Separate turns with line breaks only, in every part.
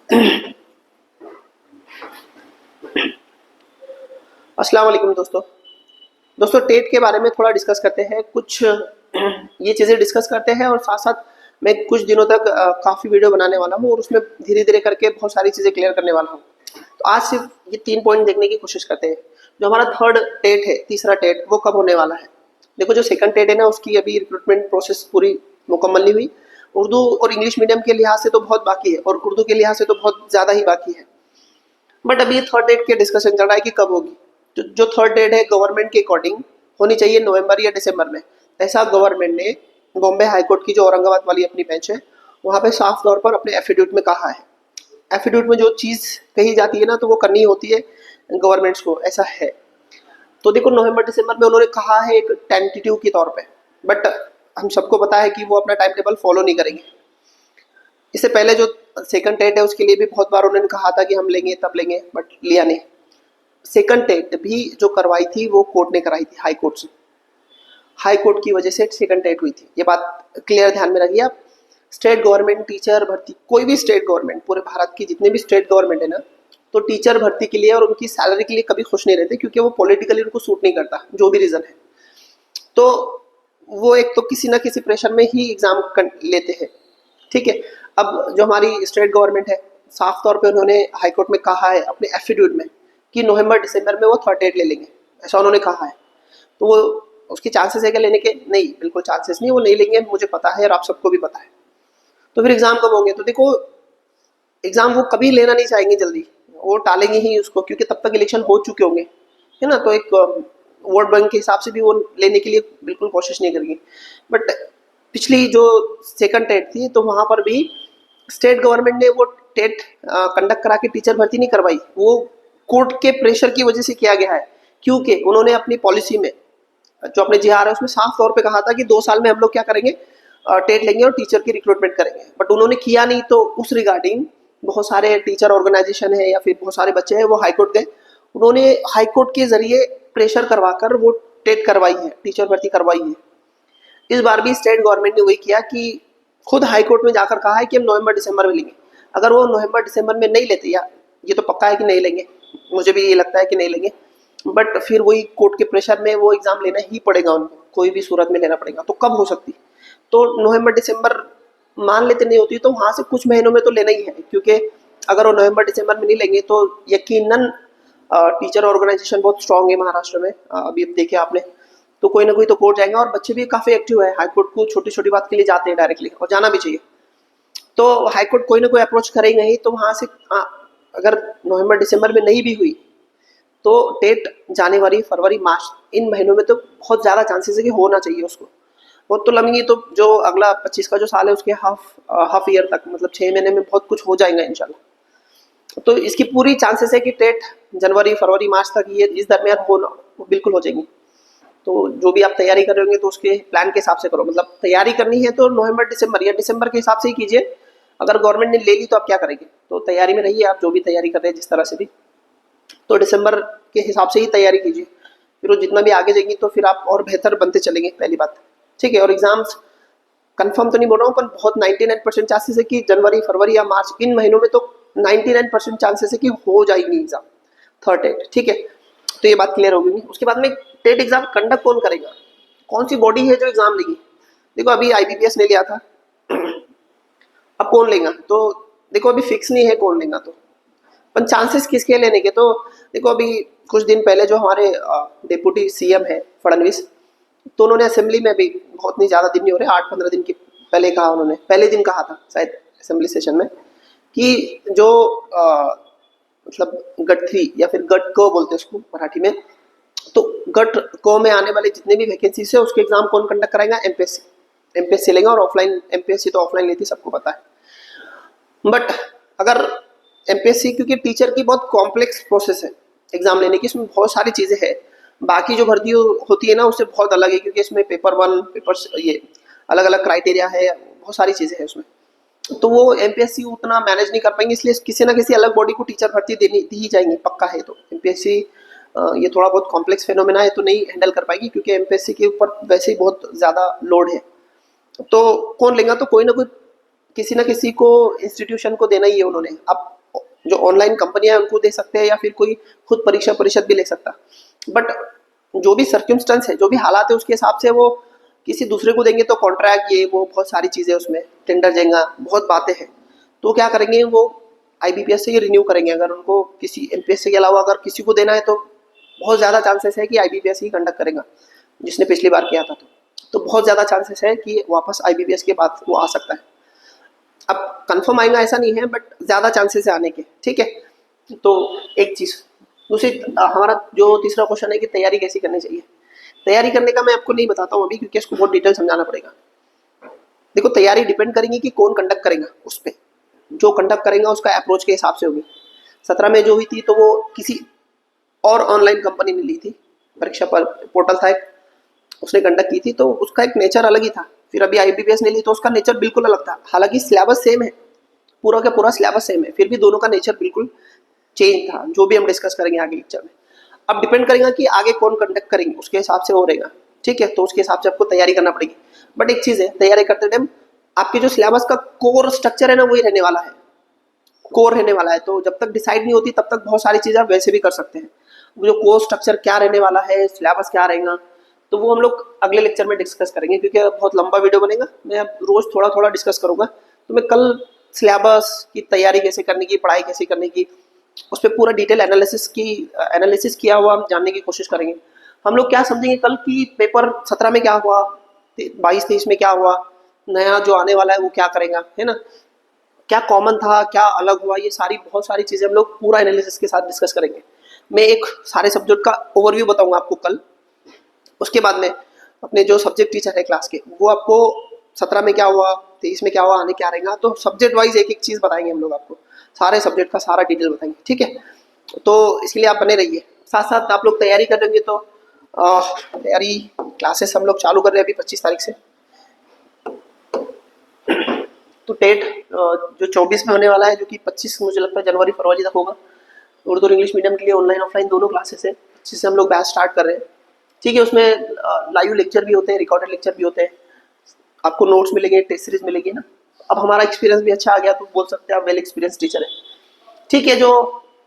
अस्सलाम वालेकुम दोस्तों टेट के बारे में थोड़ा डिस्कस करते हैं। कुछ ये चीज़ें डिस्कस करते हैं और साथ साथ मैं कुछ दिनों तक काफ़ी वीडियो बनाने वाला हूँ और उसमें धीरे धीरे करके बहुत सारी चीज़ें क्लियर करने वाला हूँ। तो आज सिर्फ ये 3 पॉइंट देखने की कोशिश करते हैं। जो हमारा थर्ड टेट है, तीसरा टेट, वो कब होने वाला है। देखो, जो सेकंड टेट है ना, उसकी अभी रिक्रूटमेंट प्रोसेस पूरी मुकम्मल नहीं हुई। उर्दू और इंग्लिश मीडियम के लिहाज से तो बहुत बाकी है और उर्दू के लिहाज से तो बहुत ज़्यादा ही बाकी है। बट अभी थर्ड डेट के डिस्कशन चल रहा है कि कब होगी। जो थर्ड डेट है गवर्नमेंट के अकॉर्डिंग होनी चाहिए नवंबर या दिसंबर में। ऐसा गवर्नमेंट ने बॉम्बे हाई कोर्ट की जो औरंगाबाद वाली अपनी बेंच है, वहाँ पे साफ तौर पर अपने एफिडेविट में कहा है। एफिडेविट में जो चीज़ कही जाती है ना, तो वो करनी होती है गवर्नमेंट्स को, ऐसा है। तो देखो, नवंबर दिसंबर में उन्होंने कहा है एक टेंटेटिव के तौर पे, बट हम सबको पता है कि वो अपना टाइम टेबल फॉलो नहीं करेंगे। इससे पहले जो सेकंड टेट है उसके लिए भी बहुत बार उन्होंने कहा था कि हम लेंगे तब लेंगे, बट लिया नहीं। सेकंड टेट भी जो करवाई थी वो कोर्ट ने कराई थी, हाई कोर्ट से। हाई कोर्ट की वजह से सेकंड टेट हुई थी, ये बात क्लियर ध्यान में रखिए आप। स्टेट गवर्नमेंट टीचर भर्ती, कोई भी स्टेट गवर्नमेंट, पूरे भारत की जितने भी स्टेट गवर्नमेंट है ना, तो टीचर भर्ती के लिए और उनकी सैलरी के लिए कभी खुश नहीं रहते, क्योंकि वो पॉलिटिकली उनको सूट नहीं करता, जो भी रीज़न है। तो वो एक तो किसी ना किसी प्रेशर में ही एग्ज़ाम लेते हैं, ठीक है। अब जो हमारी स्टेट गवर्नमेंट है, साफ तौर पे उन्होंने हाई कोर्ट में कहा है अपने एफिडेविट में कि नवंबर दिसंबर में वो थर्ड डेट ले लेंगे, ऐसा उन्होंने कहा है। तो वो उसके चांसेस है क्या लेने के? नहीं, बिल्कुल चांसेस नहीं, वो नहीं लेंगे, मुझे पता है और आप सबको भी पता है। तो फिर एग्ज़ाम कब होंगे? तो देखो, एग्ज़ाम वो कभी लेना नहीं चाहेंगे जल्दी, वो टालेंगे ही उसको, क्योंकि तब तक इलेक्शन हो चुके होंगे, है ना। तो एक वोट बैंक के हिसाब से भी वो लेने के लिए बिल्कुल कोशिश नहीं करेंगे। बट पिछली जो सेकंड टेट थी, तो वहाँ पर भी स्टेट गवर्नमेंट ने वो टेट कंडक्ट करा के टीचर भर्ती नहीं करवाई। वो कोर्ट के प्रेशर की वजह से किया गया है, क्योंकि उन्होंने अपनी पॉलिसी में, जो अपने जीआर है उसमें साफ तौर पे कहा था कि 2 साल में हम लोग क्या करेंगे, टेट लेंगे और टीचर की रिक्रूटमेंट करेंगे। बट उन्होंने किया नहीं, तो उस रिगार्डिंग बहुत सारे टीचर ऑर्गेनाइजेशन है या फिर बहुत सारे बच्चे हैं, वो हाईकोर्ट गए। उन्होंने हाईकोर्ट के जरिए प्रेशर करवाकर वो टेट करवाई है, टीचर भर्ती करवाई है। इस बार भी स्टेट गवर्नमेंट ने वही किया कि खुद हाई कोर्ट में जाकर कहा है कि हम नवंबर दिसंबर में लेंगे। अगर वो नवंबर दिसंबर में नहीं लेते, या ये तो पक्का है कि नहीं लेंगे, मुझे भी ये लगता है कि नहीं लेंगे, बट फिर वही कोर्ट के प्रेशर में वो एग्ज़ाम लेना ही पड़ेगा उनको, कोई भी सूरत में लेना पड़ेगा। तो कब हो सकती? तो नवंबर दिसंबर मान लेते नहीं होती, तो वहाँ से कुछ महीनों में तो लेना ही है, क्योंकि अगर वो नवंबर दिसंबर में नहीं लेंगे तो यकीनन टीचर ऑर्गेनाइजेशन बहुत स्ट्रांग है महाराष्ट्र में। अभी देखिए आपने, तो कोई ना कोई तो कोर्ट जाएंगे, और बच्चे भी काफ़ी एक्टिव है, हाई कोर्ट को छोटी छोटी बात के लिए जाते हैं डायरेक्टली, और जाना भी चाहिए। तो हाई कोर्ट कोई ना कोई अप्रोच करेगा ही, तो वहाँ से अगर नवंबर दिसंबर में नहीं भी हुई, तो टेट जनवरी फरवरी मार्च, इन महीनों में तो बहुत ज़्यादा चांसेस है कि होना चाहिए उसको। बहुत तो लगेंगी, तो जो अगला 25 का जो साल है उसके हाफ ईयर तक, मतलब 6 महीने में बहुत कुछ हो जाएगा इंशाल्लाह। तो इसकी पूरी चांसेस है कि टेट जनवरी फरवरी मार्च तक, ये इस दरमियान होना बिल्कुल हो जाएंगी। तो जो भी आप तैयारी कर रहे होंगे तो उसके प्लान के हिसाब से करो, मतलब तैयारी करनी है तो नवंबर दिसंबर या दिसंबर के हिसाब से ही कीजिए। अगर गवर्नमेंट ने ले ली तो आप क्या करेंगे? तो तैयारी में रहिए, आप जो भी तैयारी कर रहे हैं जिस तरह से भी, तो दिसंबर के हिसाब से ही तैयारी कीजिए। फिर वो जितना भी आगे जाएंगी तो फिर आप और बेहतर बनते चलेंगे, पहली बात, ठीक है। और एग्जाम्स कंफर्म तो नहीं बोल रहा हूँ, पर बहुत 99% चांसेस है कि जनवरी फरवरी या मार्च, इन महीनों में तो 99% चांसेस है कि हो जाएगी एग्जाम थर्ड टेट, ठीक है। तो ये बात क्लियर होगी। उसके बाद में टेट एग्जाम कंडक्ट कौन करेगा, कौन सी बॉडी है जो एग्जाम लेगी? देखो, अभी आईबीपीएस ने लिया था, अब कौन लेगा? तो देखो, अभी फिक्स नहीं है कौन लेगा, तो पर चांसेस किसके लेने के? तो देखो, अभी कुछ दिन पहले जो हमारे डिप्टी सीएम है फडणवीस, तो उन्होंने असेंबली में भी, बहुत नहीं ज़्यादा दिन नहीं हो रहे, 8-15 दिन के पहले कहा, उन्होंने पहले दिन कहा था शायद असेंबली सेशन में, कि जो मतलब गट 3 या फिर गट को बोलते हैं उसको मराठी में, तो गट को में आने वाले जितने भी वैकेंसीज है उसके एग्जाम कौन कंडक्ट कराएगा? एमपीएससी लेगा। और ऑफलाइन, एमपीएससी तो ऑफलाइन लेती, सबको पता है। बट अगर एमपीएससी, क्योंकि टीचर की बहुत कॉम्प्लेक्स प्रोसेस है एग्जाम लेने की, इसमें बहुत सारी चीज़ें हैं, बाकी जो भर्ती होती है ना उससे बहुत अलग है, क्योंकि इसमें पेपर 1 पेपर, ये अलग अलग क्राइटेरिया है, बहुत सारी चीज़ें हैं उसमें। तो वो एमपीएससी उतना मैनेज नहीं कर पाएंगे, इसलिए किसी ना किसी अलग बॉडी को टीचर भर्ती दी ही जाएंगी, पक्का है। तो एमपीएससी ये थोड़ा बहुत कॉम्प्लेक्स फेनोमेना है, तो नहीं हैंडल कर पाएगी, क्योंकि एमपीएससी के ऊपर वैसे ही बहुत ज़्यादा लोड है। तो कौन लेगा? तो कोई ना कोई, किसी ना किसी को, इंस्टीट्यूशन को देना ही है उन्होंने। अब जो ऑनलाइन कंपनियां उनको दे सकते हैं, या फिर कोई खुद परीक्षा परिषद भी ले सकता। बट जो भी सर्कमस्टेंस है, जो भी हालात है, उसके हिसाब से वो किसी दूसरे को देंगे तो कॉन्ट्रैक्ट, ये वो बहुत सारी चीज़ें उसमें, टेंडर जाएगा, बहुत बातें हैं। तो क्या करेंगे वो आईबीपीएस से ही रिन्यू करेंगे। अगर उनको किसी एमपीएससी के अलावा अगर किसी को देना है तो बहुत ज़्यादा चांसेस है कि आईबीपीएस ही कंडक्ट करेगा, जिसने पिछली बार किया था। तो बहुत ज़्यादा चांसेस है कि वापस आईबीपीएस के बाद वो आ सकता है। अब कंफर्म आएगा ऐसा नहीं है, बट ज़्यादा चांसेस है आने के, ठीक है। तो एक चीज़, दूसरी हमारा जो तीसरा क्वेश्चन है कि तैयारी कैसी करनी चाहिए। तैयारी करने का मैं आपको नहीं बताता हूँ अभी, क्योंकि इसको बहुत डिटेल समझाना पड़ेगा। देखो, तैयारी डिपेंड करेंगी कि कौन कंडक्ट करेगा, उस पर जो कंडक्ट करेगा उसका अप्रोच के हिसाब से होगी। 17 में जो हुई थी तो वो किसी और ऑनलाइन कंपनी ने ली थी, परीक्षा पर पोर्टल था एक, उसने कंडक्ट की थी, तो उसका एक नेचर अलग ही था। फिर अभी आईबीपीएस ने ली तो उसका नेचर बिल्कुल अलग था। हालांकि सिलेबस सेम है, पूरा का पूरा सिलेबस सेम है, फिर भी दोनों का नेचर बिल्कुल चेंज था, जो भी हम डिस्कस करेंगे आगे लेक्चर में। अब डिपेंड करेगा कि आगे कौन कंडक्ट करेंगे, उसके हिसाब से वो रहेगा, ठीक है। तो उसके हिसाब से आपको तैयारी करना पड़ेगी। बट एक चीज़ है, तैयारी करते टाइम आपके जो सिलेबस का कोर स्ट्रक्चर है ना, वही रहने वाला है, कोर रहने वाला है। तो जब तक डिसाइड नहीं होती तब तक बहुत सारी चीज़ें आप वैसे भी कर सकते हैं। वो जो कोर स्ट्रक्चर क्या रहने वाला है, सिलेबस क्या रहेगा, तो वो हम लोग अगले लेक्चर में डिस्कस करेंगे, क्योंकि बहुत लंबा वीडियो बनेगा। मैं अब रोज़ थोड़ा थोड़ा डिस्कस करूँगा। तो मैं कल सिलेबस की तैयारी कैसे करने की, पढ़ाई कैसे करने की, उस पर पूरा डिटेल एनालिसिस किया हुआ हम जानने की कोशिश करेंगे। हम लोग क्या समझेंगे कल की पेपर 17 में क्या हुआ, 22-23 में क्या हुआ, नया जो आने वाला है वो क्या करेगा, है ना, क्या कॉमन था, क्या अलग हुआ, ये सारी बहुत सारी चीज़ें हम लोग पूरा एनालिसिस के साथ डिस्कस करेंगे। मैं एक सारे सब्जेक्ट का ओवरव्यू बताऊंगा आपको कल। उसके बाद में अपने जो सब्जेक्ट टीचर है क्लास के, वो आपको 17 में क्या हुआ, 23 में क्या हुआ, आने क्या रहेगा, तो सब्जेक्ट वाइज एक एक चीज़ बताएंगे हम लोग आपको, सारे सब्जेक्ट का सारा डिटेल बताएंगे, ठीक है। तो इसलिए आप बने रहिए। साथ साथ आप लोग तैयारी कर रहे तो तैयारी क्लासेस हम लोग चालू कर रहे हैं अभी 25 तारीख से। तो टेट जो 24 में होने वाला है, जो कि 25 मुझे लगता है जनवरी फरवरी तक होगा। उर्दू और इंग्लिश मीडियम के लिए ऑनलाइन ऑफलाइन दोनों क्लासेस है, जिससे हम लोग बैच स्टार्ट कर रहे हैं, ठीक है। उसमें लाइव लेक्चर भी होते हैं, रिकॉर्डेड लेक्चर भी होते हैं, आपको नोट्स मिलेंगे, टेस्ट सीरीज मिलेगी ना। अब हमारा एक्सपीरियंस भी अच्छा आ गया तो बोल सकते हैं आप वेल एक्सपीरियंस टीचर है, ठीक है। जो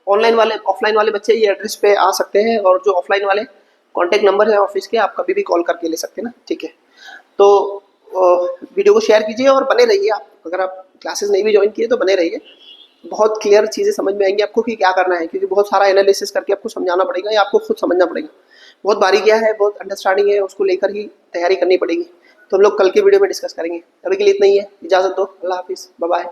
ऑनलाइन वाले ऑफलाइन वाले बच्चे ये एड्रेस पे आ सकते हैं, और जो ऑफलाइन वाले कॉन्टैक्ट नंबर है ऑफिस के, आप कभी भी कॉल करके ले सकते हैं ना, ठीक है। तो वीडियो को शेयर कीजिए और बने रहिए। आप अगर आप क्लासेस नहीं भी ज्वाइन किए तो बने रहिए, बहुत क्लियर चीज़ें समझ में आएंगी आपको कि क्या करना है, क्योंकि बहुत सारा एनालिसिस करके आपको समझाना पड़ेगा या आपको खुद समझना पड़ेगा। बहुत बारीकियाँ है, बहुत अंडरस्टैंडिंग है, उसको लेकर ही तैयारी करनी पड़ेगी। तो हम लोग कल के वीडियो में डिस्कस करेंगे। अभी के लिए इतना ही है, इजाज़त दो, अल्लाह हाफिज़, बाय बाय।